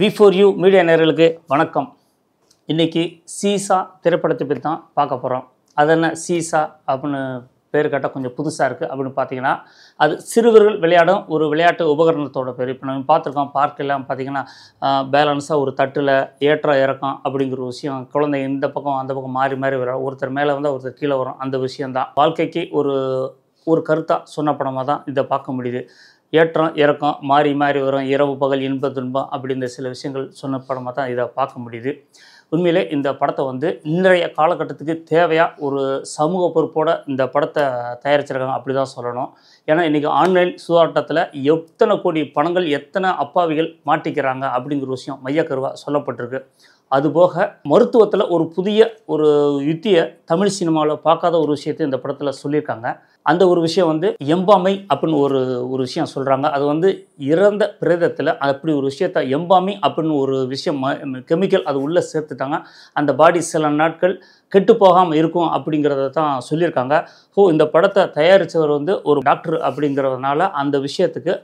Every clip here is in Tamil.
V4U மீடியா நேயர்களுக்கு வணக்கம். இன்னைக்கு சீசா திரைப்படத்தை பற்றி தான் பார்க்க போகிறோம். அது என்ன சீசா அப்படின்னு பேர் கேட்டால் கொஞ்சம் புதுசாக இருக்குது அப்படின்னு பார்த்தீங்கன்னா, அது சிறுவர்கள் விளையாடும் ஒரு விளையாட்டு உபகரணத்தோட பேர். இப்போ நம்ம பார்த்துருக்கோம் பார்க்கெல்லாம் பார்த்தீங்கன்னா பேலன்ஸாக ஒரு தட்டில் ஏற்றம் இறக்கம் அப்படிங்கிற ஒரு விஷயம். குழந்தை இந்த பக்கம் அந்த பக்கம் மாறி மாறி வரும், ஒருத்தர் மேலே வந்தால் ஒருத்தர் கீழே வரும். அந்த விஷயந்தான் வாழ்க்கைக்கு ஒரு கருத்தாக சொன்ன படமாக தான் இதை பார்க்க முடியுது. ஏற்றம் இறக்கம் மாறி மாறி வரும், இரவு பகல் இன்ப துன்பம் அப்படின்ற சில விஷயங்கள் சொன்ன படமாக தான் இதை பார்க்க முடியுது. உண்மையிலே இந்த படத்தை இன்றைய காலகட்டத்துக்கு தேவையாக ஒரு சமூக பொறுப்போடு இந்த படத்தை தயாரிச்சிருக்காங்க அப்படி தான் சொல்லணும். ஏன்னா இன்றைக்கி ஆன்லைன் சூதாட்டத்தில் எத்தனை கோடி பணங்கள் எத்தனை அப்பாவிகள் மாட்டிக்கிறாங்க அப்படிங்கிற விஷயம் மையக்கருவாக சொல்லப்பட்டிருக்கு. அதுபோக மருத்துவத்தில் ஒரு புதிய ஒரு யுத்தியை தமிழ் சினிமாவில் பார்க்காத ஒரு விஷயத்தை இந்த படத்தில் சொல்லியிருக்காங்க. அந்த ஒரு விஷயம் எம்பாமை அப்படின்னு ஒரு விஷயம் சொல்கிறாங்க. அது இறந்த பிரேதத்தில் அப்படி ஒரு விஷயத்தை எம்பாமி அப்படின்னு ஒரு விஷயம் கெமிக்கல் அது உள்ளே சேர்த்துட்டாங்க. அந்த பாடி சில நாட்கள் கெட்டு போகாமல் இருக்கும் அப்படிங்கிறத தான் சொல்லியிருக்காங்க. இந்த படத்தை தயாரித்தவர் ஒரு டாக்டர் அப்படிங்கிறதுனால அந்த விஷயத்துக்கு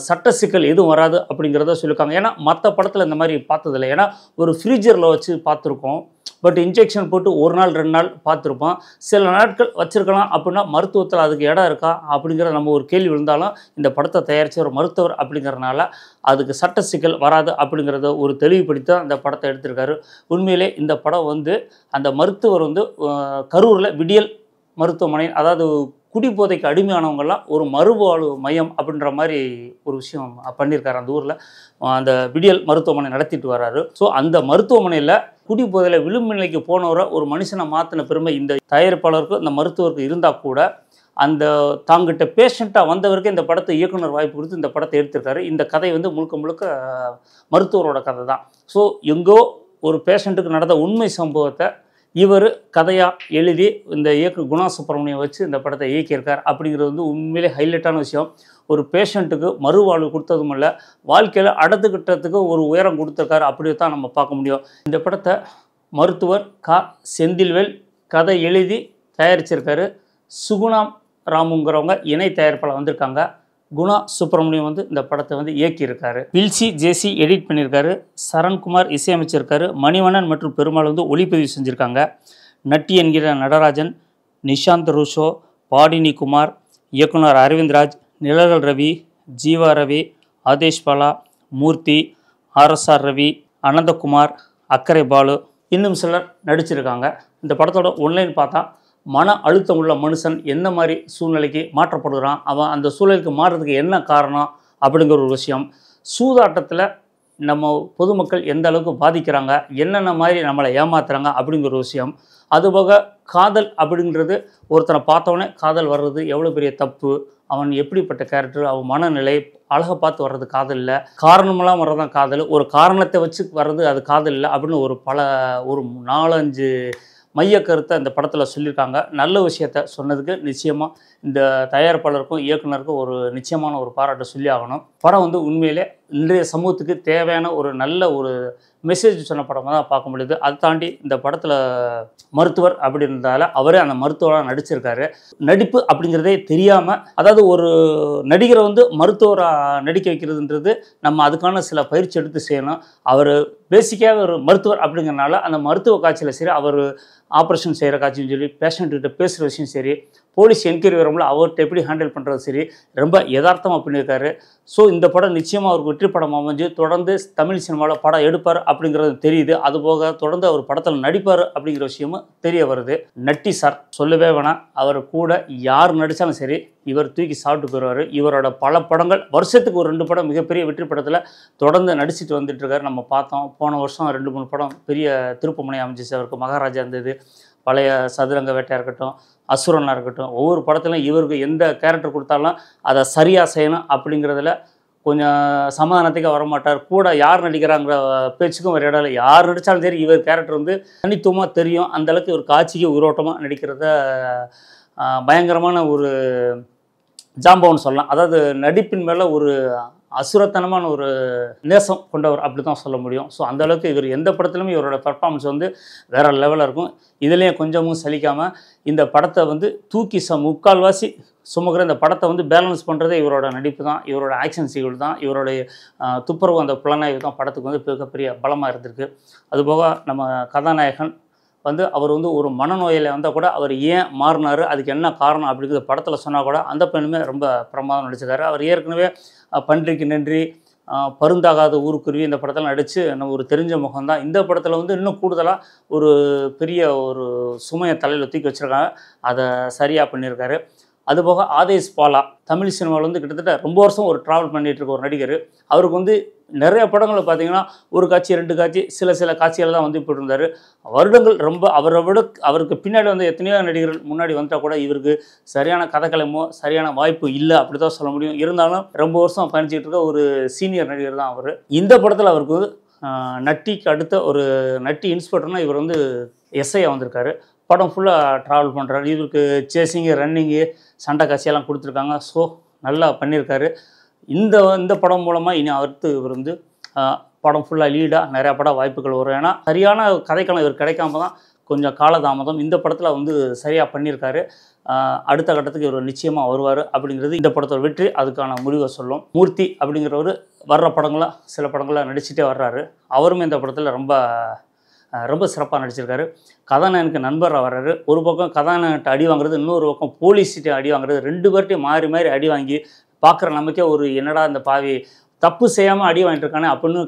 சட்ட சிக்கல் எதுவும் வராது அப்படிங்கிறத சொல்லியிருக்காங்க. ஏன்னா மற்ற படத்தில் இந்த மாதிரி பார்த்ததில்லை. ஏன்னா ஒரு ஃப்ரீஜரில் வச்சு பார்த்துருக்கோம், பட் இன்ஜெக்ஷன் போட்டு ஒரு நாள் 2 நாள் பார்த்துருப்போம். சில நாட்கள் வச்சுருக்கலாம் அப்படின்னா மருத்துவத்தில் அதுக்கு இடம் இருக்கா அப்படிங்கிற நம்ம ஒரு கேள்வி இருந்தாலும் இந்த படத்தை தயாரித்த ஒரு மருத்துவர் அப்படிங்கிறதுனால அதுக்கு சட்ட சிக்கல் வராது அப்படிங்கிறத ஒரு தெளிவுபடுத்தி தான் இந்த படத்தை எடுத்திருக்காரு. உண்மையிலே இந்த படம் அந்த மருத்துவர் கரூரில் விடியல் மருத்துவமனை, அதாவது குடிபோதைக்கு அடிமையானவங்கள்லாம் ஒரு மறுவாழ்வு மையம் அப்படின்ற மாதிரி ஒரு விஷயம் பண்ணியிருக்காரு. அந்த ஊரில் அந்த விடியல் மருத்துவமனை நடத்திட்டு வர்றாரு. ஸோ அந்த மருத்துவமனையில் குடிபோதையில் விளிம்பு போனவரை ஒரு மனுஷனை மாற்றின பெருமை இந்த தயாரிப்பாளருக்கு இந்த மருத்துவருக்கு இருந்தால் கூட அந்த தாங்கிட்ட பேஷண்ட்டாக வந்தவருக்கு இந்த படத்தை இயக்குனர் வாய்ப்பு கொடுத்து இந்த படத்தை எடுத்திருக்காரு. இந்த கதை முழுக்க முழுக்க மருத்துவரோட கதை தான். ஸோ எங்கோ ஒரு பேஷண்ட்டுக்கு நடந்த உண்மை சம்பவத்தை இவர் கதையாக எழுதி இந்த குணா சுப்பிரமணியம் வச்சு இந்த படத்தை இயக்கியிருக்கார். அப்படிங்கிறது உண்மையிலே ஹைலைட்டான விஷயம். ஒரு பேஷண்ட்டுக்கு மறுவாழ்வு கொடுத்ததும் இல்லை, வாழ்க்கையில் அடுத்துக்கிட்டதுக்கு ஒரு உயரம் கொடுத்துருக்காரு. அப்படி தான் நம்ம பார்க்க முடியும். இந்த படத்தை மருத்துவர் செந்தில்வேல் கதை எழுதி தயாரிச்சிருக்காரு. சுகுணாம் ராமுங்கிறவங்க இணை தயாரிப்பாளர் வந்திருக்காங்க. குணா சுப்பிரமணியம் இந்த படத்தை இயக்கியிருக்காரு. வில்சி ஜேசி எடிட் பண்ணியிருக்காரு. சரண்குமார் இசையமைச்சிருக்காரு. மணிவண்ணன் மற்றும் பெருமாள் ஒளிப்பதிவு செஞ்சுருக்காங்க. நட்டி என்கிற நடராஜன், நிஷாந்த் ரூஷோ, பாடினி குமார், இயக்குனர் அரவிந்த்ராஜ், நிழல் ரவி, ஜீவா ரவி, ஆதேஷ் பாலா, மூர்த்தி, RSR ரவி, அனந்தகுமார், அக்கரை பாலு, இன்னும் சிலர் நடிச்சிருக்காங்க. இந்த படத்தோட ஒன்லைன் பார்த்தா மன அழுத்தம் உள்ள மனுஷன் என்ன மாதிரி சூழ்நிலைக்கு மாற்றப்படுகிறான், அவன் அந்த சூழலுக்கு மாறுறதுக்கு என்ன காரணம் அப்படிங்கிற ஒரு விஷயம். சூதாட்டத்தில் நம்ம பொதுமக்கள் எந்த அளவுக்கு பாதிக்கிறாங்க, என்னென்ன மாதிரி நம்மளை ஏமாத்துறாங்க அப்படிங்கிற ஒரு விஷயம். அதுபோக காதல் அப்படிங்கிறது ஒருத்தனை பார்த்தோன்னே காதல் வர்றது எவ்வளோ பெரிய தப்பு, அவன் எப்படிப்பட்ட கேரக்டர், அவன் மனநிலை, அழகை பார்த்து வர்றது காதல் இல்லை, காரணமெல்லாம் வர்றதான் காதல், ஒரு காரணத்தை வச்சு வர்றது அது காதல் இல்லை அப்படின்னு ஒரு 4-5 மைய கருத்தை இந்த படத்தில் சொல்லியிருக்காங்க. நல்ல விஷயத்த சொன்னதுக்கு நிச்சயமாக இந்த தயாரிப்பாளருக்கும் இயக்குனருக்கும் ஒரு நிச்சயமான ஒரு பாராட்டை சொல்லி ஆகணும். படம் உண்மையிலே இன்றைய சமூகத்துக்கு தேவையான ஒரு நல்ல ஒரு மெசேஜ் சொன்ன படமாக தான் பார்க்க முடியுது. அதை தாண்டி இந்த படத்தில் மருத்துவர் அப்படின்றதால அவரே அந்த மருத்துவராக நடிச்சிருக்காரு. நடிப்பு அப்படிங்கிறதே தெரியாமல், அதாவது ஒரு நடிகரை மருத்துவராக நடிக்க வைக்கிறதுன்றது நம்ம அதுக்கான சில பயிற்சி எடுத்து செய்யணும். அவர் பேசிக்காக ஒரு மருத்துவர் அப்படிங்கிறனால அந்த மருத்துவ காட்சியில் சரி, அவர் ஆப்ரேஷன் செய்கிற காட்சியும் சரி, பேஷண்ட்டுக்கிட்ட பேசுகிற விஷயம் சரி, போலீஸ் என்கொயரி வரும்போது அவர்கிட்ட எப்படி ஹேண்டில் பண்ணுறது சரி, ரொம்ப யதார்த்தமாக பண்ணியிருக்காரு. ஸோ இந்த படம் நிச்சயமாக அவருக்கு வெற்றி படம் அமைஞ்சு தொடர்ந்து தமிழ் சினிமாவில் படம் எடுப்பார் அப்படிங்கிறது தெரியுது. அதுபோக தொடர்ந்து அவர் படத்தில் நடிப்பார் அப்படிங்கிற விஷயமும் தெரிய வருது. நட்டி சார் சொல்லவே வேணாம், அவர் கூட யார் நடித்தாலும் சரி இவர் தூக்கி சாப்பிட்டு போயிடுவார். இவரோட பல படங்கள் வருஷத்துக்கு ஒரு 2 படம் மிகப்பெரிய வெற்றி படத்தில் தொடர்ந்து நடிச்சுட்டு வந்துட்டுருக்காரு. நம்ம பார்த்தோம் போன வருஷம் 2-3 படம் பெரிய திருப்புமுனை அமைஞ்சிச்சு அவருக்கு. மகாராஜா இருந்தது, பழைய சதுரங்க வேட்டையாக இருக்கட்டும், அசுரனாக இருக்கட்டும், ஒவ்வொரு படத்துலையும் இவருக்கு எந்த கேரக்டர் கொடுத்தாலும் அதை சரியாக செய்யணும் அப்படிங்கிறதுல கொஞ்சம் சமாதானத்துக்கு வரமாட்டார். கூட யார் நடிக்கிறாங்கிற பேச்சுக்கும் ஒரு இடம் இல்லை. யார் நடித்தாலும் சரி இவர் கேரக்டர் தனித்துவமாக தெரியும். அந்தளவுக்கு ஒரு காட்சிக்கு உயிரோட்டமாக நடிக்கிறத பயங்கரமான ஒரு ஜாம்பவன் சொல்லலாம். அதாவது நடிப்பின் மேலே ஒரு அசுரத்தனமான ஒரு நேசம் கொண்டவர் அப்படி தான் சொல்ல முடியும். ஸோ அந்தளவுக்கு இவர் எந்த படத்துலையுமே இவரோட பெர்ஃபார்மன்ஸ் வந்து வேறு லெவலில் இருக்கும். இதுலேயும் கொஞ்சமும் சலிக்காமல் இந்த படத்தை வந்து தூக்கி முக்கால்வாசி சுமக்கிற இந்த படத்தை வந்து பேலன்ஸ் பண்ணுறதே இவரோட நடிப்பு தான், இவரோட ஆக்ஷன் சீக்வல் தான், இவருடைய துப்புரவு அந்த புலனாய்வு தான் படத்துக்கு வந்து மிகப்பெரிய பலமாக இருந்திருக்கு. அதுபோக நம்ம கதாநாயகன் வந்து அவர் வந்து ஒரு மனநோயில் வந்தால் கூட அவர் ஏன் மாறினார், அதுக்கு என்ன காரணம் அப்படிங்கிறது படத்தில் சொன்னால் கூட அந்த பெண்ணுமே ரொம்ப பிரமாதம் நடிச்சிருக்காரு. அவர் ஏற்கனவே பன்றிக்கு நன்றி, பருந்தாகாத ஊருக்குருவி இந்த படத்தில் நடித்து நம்ம ஒரு தெரிஞ்ச முகம்தான். இந்த படத்தில் வந்து இன்னும் கூடுதலாக ஒரு பெரிய ஒரு சுமையை தலையில் தூக்கி வச்சுருக்காங்க, அதை சரியாக பண்ணியிருக்காரு. அதுபோக ஆதேஷ் பாலா தமிழ் சினிமாவில் வந்து கிட்டத்தட்ட ரொம்ப வருஷம் ஒரு ட்ராவல் பண்ணிகிட்டு இருக்க ஒரு நடிகர். அவருக்கு வந்து நிறைய படங்களை பார்த்தீங்கன்னா ஒரு காட்சி 2 காட்சி சில காட்சிகள் தான் வந்து போட்டிருந்தார். வருடங்கள் ரொம்ப அவரை விட அவருக்கு பின்னாடி வந்து எத்தனையோ நடிகர்கள் முன்னாடி வந்தால் கூட இவருக்கு சரியான கதைக்களமோ சரியான வாய்ப்பு இல்லை அப்படி தான் சொல்ல முடியும். இருந்தாலும் ரொம்ப வருஷம் பயணிச்சிட்டு இருக்க ஒரு சீனியர் நடிகர் தான் அவர். இந்த படத்தில் அவருக்கு நட்டிக்கு அடுத்த ஒரு நட்டி இன்ஸ்பெக்டர்னால் இவர் வந்து எஸ்ஐயாக வந்திருக்காரு. படம் ஃபுல்லாக ட்ராவல் பண்ணுறாரு. இவருக்கு சேசிங்கு, ரன்னிங்கு, சண்டை காட்சியெல்லாம் கொடுத்துருக்காங்க. ஸோ நல்லா பண்ணியிருக்காரு. இந்த படம் மூலமாக இனி அடுத்து இவர் வந்து படம் ஃபுல்லாக லீடாக நிறையா படம் வாய்ப்புகள் வரும். ஏன்னா சரியான கதைக்களம் இவர் கிடைக்காம தான் கொஞ்சம் காலதாமதம். இந்த படத்தில் வந்து சரியாக பண்ணியிருக்காரு. அடுத்த கட்டத்துக்கு இவர் நிச்சயமாக வருவார் அப்படிங்கிறது இந்த படத்தோட வெற்றி அதுக்கான முடிவை சொல்லும். மூர்த்தி அப்படிங்கிறவர் வர்ற படங்களாக சில படங்களாக நடிச்சுட்டே வர்றாரு. அவருமே இந்த படத்தில் ரொம்ப சிறப்பாக நடிச்சிருக்காரு. கதாநாயகனுக்கு நண்பராக வர்றாரு. ஒரு பக்கம் கதாநாயகன்கிட்ட அடி வாங்குறது, இன்னொரு பக்கம் போலீஸ்கிட்ட அடி வாங்குறது, 2 பேர்ட்டையும் மாறி அடி வாங்கி பார்க்குற நமக்கே ஒரு என்னடா இந்த பாவி தப்பு செய்யாமல் அடி வாங்கிட்டு இருக்கானே அப்படின்னு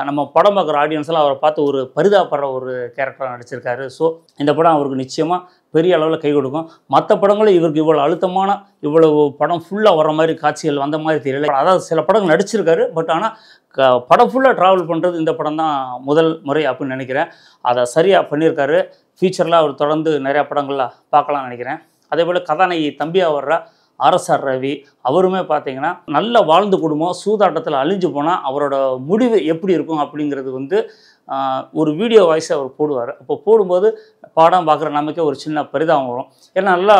நம்ம படம் பார்க்குற ஆடியன்ஸ்லாம் அவரை பார்த்து ஒரு பரிதாபப்படுற ஒரு கேரக்டராக நடிச்சிருக்காரு. ஸோ இந்த படம் அவருக்கு நிச்சயமாக பெரிய அளவில் கை கொடுக்கும். மற்ற படங்களும் இவருக்கு இவ்வளோ அழுத்தமான இவ்வளவு படம் ஃபுல்லாக வர மாதிரி காட்சிகள் வந்த மாதிரி தெரியல. அதாவது சில படங்கள் நடிச்சிருக்காரு, பட் ஆனால் படம் ஃபுல்லாக ட்ராவல் பண்ணுறது இந்த படம் தான் முதல் முறை அப்படின்னு நினைக்கிறேன். அதை சரியாக பண்ணியிருக்காரு. ஃபியூச்சரில் அவர் தொடர்ந்து நிறையா படங்களில் பார்க்கலாம்னு நினைக்கிறேன். அதே போல் கதாநாயகி தம்பியாக வர்ற ஆர்எஸ்ஆர் ரவி அவருமே பார்த்தீங்கன்னா நல்ல வாழ்ந்து குடும்பம் சூதாட்டத்தில் அழிஞ்சு போனால் அவரோட முடிவு எப்படி இருக்கும் அப்படிங்கிறது வந்து ஒரு வீடியோ வாய்ஸை அவர் போடுவார். அப்போ போடும்போது படம் பார்க்குற நமக்கே ஒரு சின்ன பரிதாபம் வரும். ஏன்னா நல்லா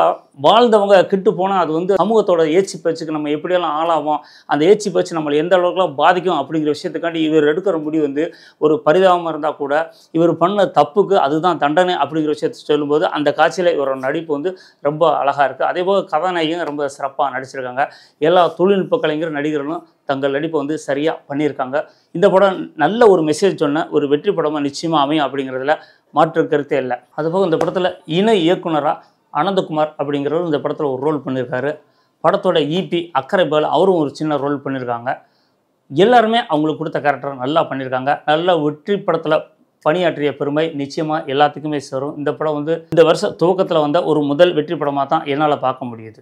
வாழ்ந்தவங்க கிட்டு போனால் அது வந்து சமூகத்தோட ஏச்சி பேச்சுக்கு நம்ம எப்படியெல்லாம் ஆளாகும், அந்த ஏச்சி பேச்சு நம்மளை எந்த அளவுக்குலாம் பாதிக்கும் அப்படிங்கிற விஷயத்துக்காண்டி இவர் எடுக்கிற முடிவு வந்து ஒரு பரிதாபமாக இருந்தால் கூட இவர் பண்ண தப்புக்கு அதுதான் தண்டனை அப்படிங்கிற விஷயத்தை சொல்லும்போது அந்த காட்சியில் இவரோட நடிப்பு வந்து ரொம்ப அழகாக இருக்குது. அதேபோல் கதாநாயகியும் ரொம்ப சிறப்பாக நடிச்சிருக்காங்க. எல்லா தொழில்நுட்ப கலைஞர் நடிகர்களும் தங்கள் நடிப்பை வந்து சரியாக பண்ணியிருக்காங்க. இந்த படம் நல்ல ஒரு மெசேஜ் சொன்ன ஒரு வெற்றி படமாக நிச்சயமாக அமையும் அப்படிங்கிறதுல மாற்று கருத்தே இல்லை. அதுபோக இந்த படத்தில் இணை இயக்குனராக அனந்தகுமார் அப்படிங்கிறவர் இந்த படத்தில் ஒரு ரோல் பண்ணியிருக்காரு. படத்தோட இபி அக்கறை பால் அவரும் ஒரு சின்ன ரோல் பண்ணியிருக்காங்க. எல்லாருமே அவங்களுக்கு கொடுத்த கேரக்டரை நல்லா பண்ணியிருக்காங்க. நல்ல வெற்றி படத்தில் பணியாற்றிய பெருமை நிச்சயமாக எல்லாத்துக்குமே சேரும். இந்த படம் வந்து இந்த வருஷம் துவக்கத்தில் வந்த ஒரு முதல் வெற்றி படமாக தான் என்னால் பார்க்க முடியுது.